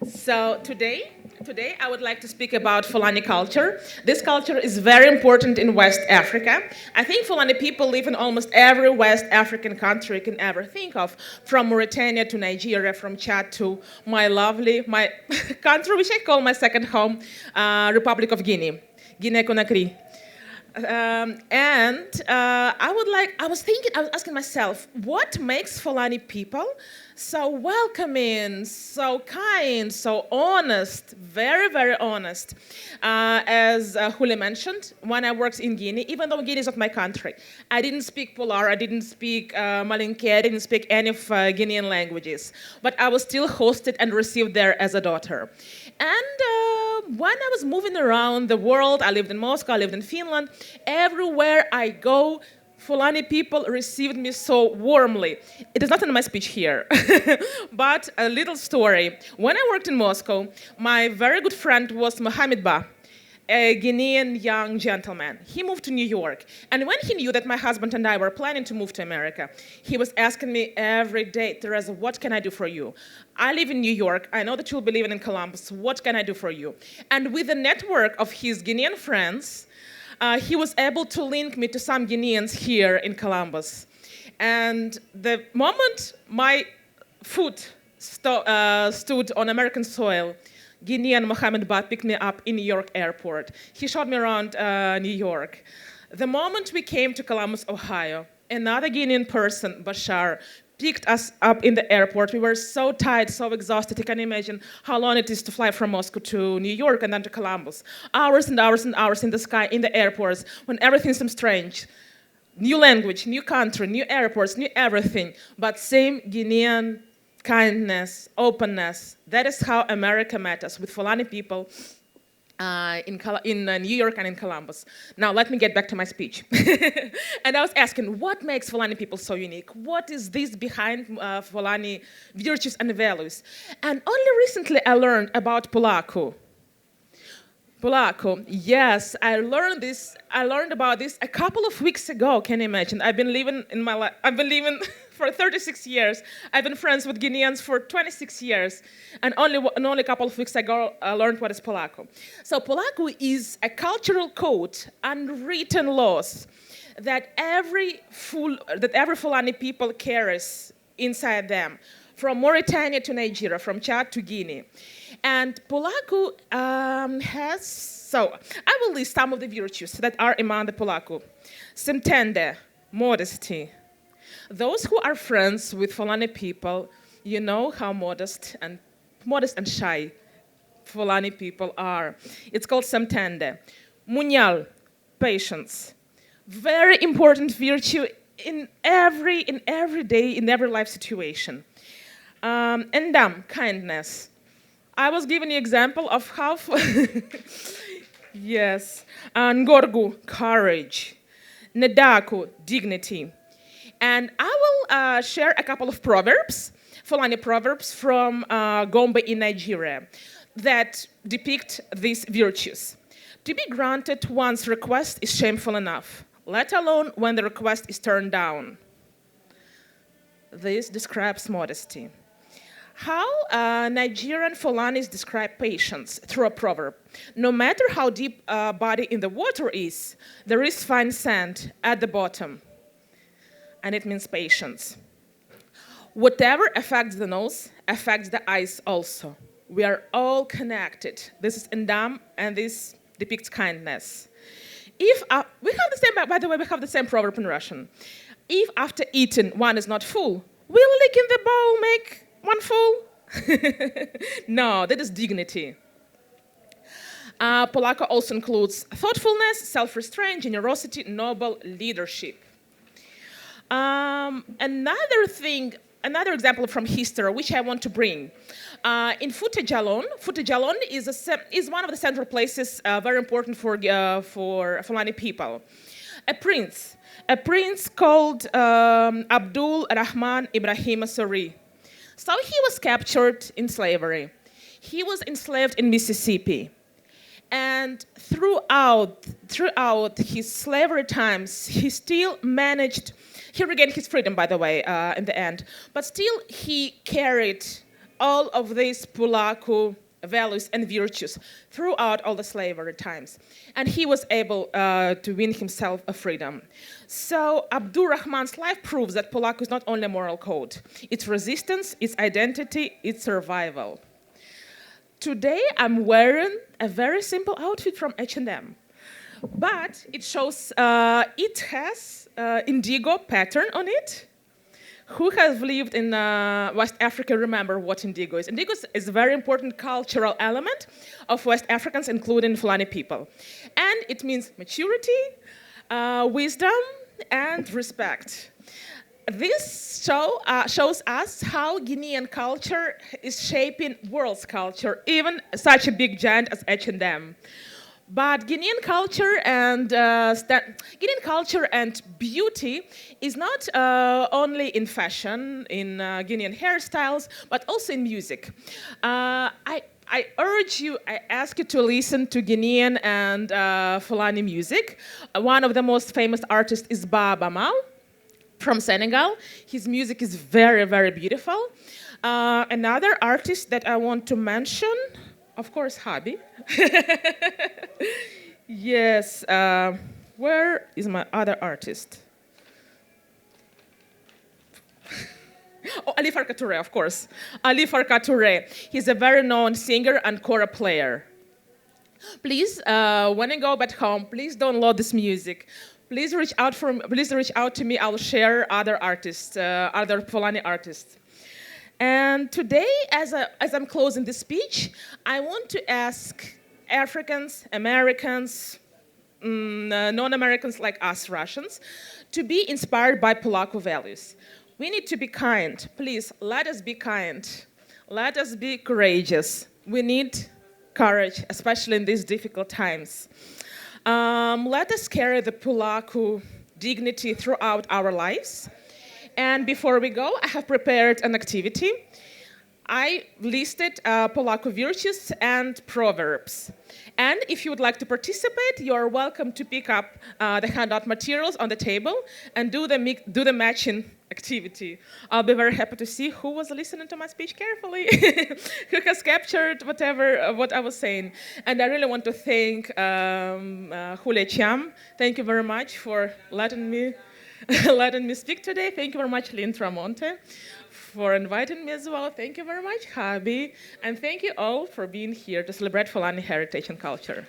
So today I would like to speak about Fulani culture. This culture is very important in West Africa. I think Fulani people live in almost every West African country you can ever think of, from Mauritania to Nigeria, from Chad to my country, which I call my second home, Republic of Guinea, Guinea-Conakry. I was asking myself, what makes Fulani people so welcoming, so kind, so honest, very, very honest? As Hule mentioned, when I worked in Guinea, even though Guinea is not my country, I didn't speak Pular, I didn't speak Malinke, I didn't speak any of Guinean languages, but I was still hosted and received there as a daughter. And when I was moving around the world, I lived in Moscow, I lived in Finland, everywhere I go, Fulani people received me so warmly. It is not in my speech here, but a little story. When I worked in Moscow, my very good friend was Mohammed Ba, a Guinean young gentleman. He moved to New York. And when he knew that my husband and I were planning to move to America, he was asking me every day, Teresa, what can I do for you? I live in New York. I know that you'll be living in Columbus. What can I do for you? And with the network of his Guinean friends, he was able to link me to some Guineans here in Columbus. And the moment my foot stood on American soil, Guinean Mohammed Ba picked me up in New York airport. He showed me around New York. The moment we came to Columbus, Ohio, another Guinean person, Bashar, picked us up in the airport. We were so tired, so exhausted. You can imagine how long it is to fly from Moscow to New York and then to Columbus. Hours and hours and hours in the sky, in the airports, when everything seems strange. New language, new country, new airports, new everything, but same Guinean kindness, openness. That is how America met us, with Fulani people in New York and in Columbus. Now, let me get back to my speech. And I was asking, what makes Fulani people so unique? What is this behind Fulani virtues and values? And only recently I learned about Pulaagam. Pulaagam, yes, I learned about this a couple of weeks ago. Can you imagine? I've been living for 36 years. I've been friends with Guineans for 26 years. And only a couple of weeks ago, I learned what is Pulaagam. So Pulaagam is a cultural code, unwritten laws that every Fulani people carries inside them, from Mauritania to Nigeria, from Chad to Guinea. And Pulaagam I will list some of the virtues that are among the Pulaagam. Simtende, modesty. Those who are friends with Fulani people, you know how modest and shy Fulani people are. It's called Simtende. Munyal, patience. Very important virtue in every day, in every life situation. Endam, kindness. I was giving you an example of how, yes. Ngorgu, courage. Nedaku, dignity. And I will share a couple of proverbs, Fulani proverbs from Gombe in Nigeria, that depict these virtues. To be granted one's request is shameful enough, let alone when the request is turned down. This describes modesty. How Nigerian Fulanis describe patience through a proverb. No matter how deep a body in the water is, there is fine sand at the bottom. And it means patience. Whatever affects the nose affects the eyes also. We are all connected. This is Ndam, and this depicts kindness. We have the same proverb in Russian. If after eating one is not full, will licking the bowl make one full? No, that is dignity. Pulaagam also includes thoughtfulness, self-restraint, generosity, noble leadership. Another example from history, which I want to bring. In Fouta Djallon is one of the central places very important for Fulani people. A prince called Abdul Rahman Ibrahim Sori. So he was captured in slavery. He was enslaved in Mississippi. And throughout his slavery times, he regained his freedom, by the way, in the end. But still, he carried all of these Pulaku values and virtues throughout all the slavery times. And he was able to win himself a freedom. So Abdur Rahman's life proves that Pulaku is not only a moral code, it's resistance, it's identity, it's survival. Today I'm wearing a very simple outfit from H&M, but it shows, it has indigo pattern on it. Who has lived in West Africa remember what indigo is? Indigo is a very important cultural element of West Africans, including Fulani people. And it means maturity, wisdom, and respect. This shows us how Guinean culture is shaping world's culture, even such a big giant as H&M. But Guinean culture and beauty is not only in fashion, in Guinean hairstyles, but also in music. I ask you to listen to Guinean and Fulani music. One of the most famous artists is Baba Mal from Senegal. His music is very, very beautiful. Another artist that I want to mention, of course, Habi. Yes, where is my other artist? Oh, Ali Farka Touré, of course. Ali Farka Touré. He's a very known singer and kora player. Please, when you go back home, please download this music. Please reach out to me. I'll share other artists, other Fulani artists. And today, as I'm closing this speech, I want to ask Africans, Americans, non-Americans like us, Russians, to be inspired by Pulaku values. We need to be kind. Please, let us be kind. Let us be courageous. We need courage, especially in these difficult times. Let us carry the Pulaku dignity throughout our lives. And before we go, I have prepared an activity. I listed Pulaku virtues and proverbs. And if you would like to participate, you're welcome to pick up the handout materials on the table and do the matching activity. I'll be very happy to see who was listening to my speech carefully, who has captured what I was saying. And I really want to thank Hule Chiam. Thank you very much for letting me speak today. Thank you very much, Lynn Tramonte, for inviting me as well. Thank you very much, Habi. And thank you all for being here to celebrate Fulani heritage and culture.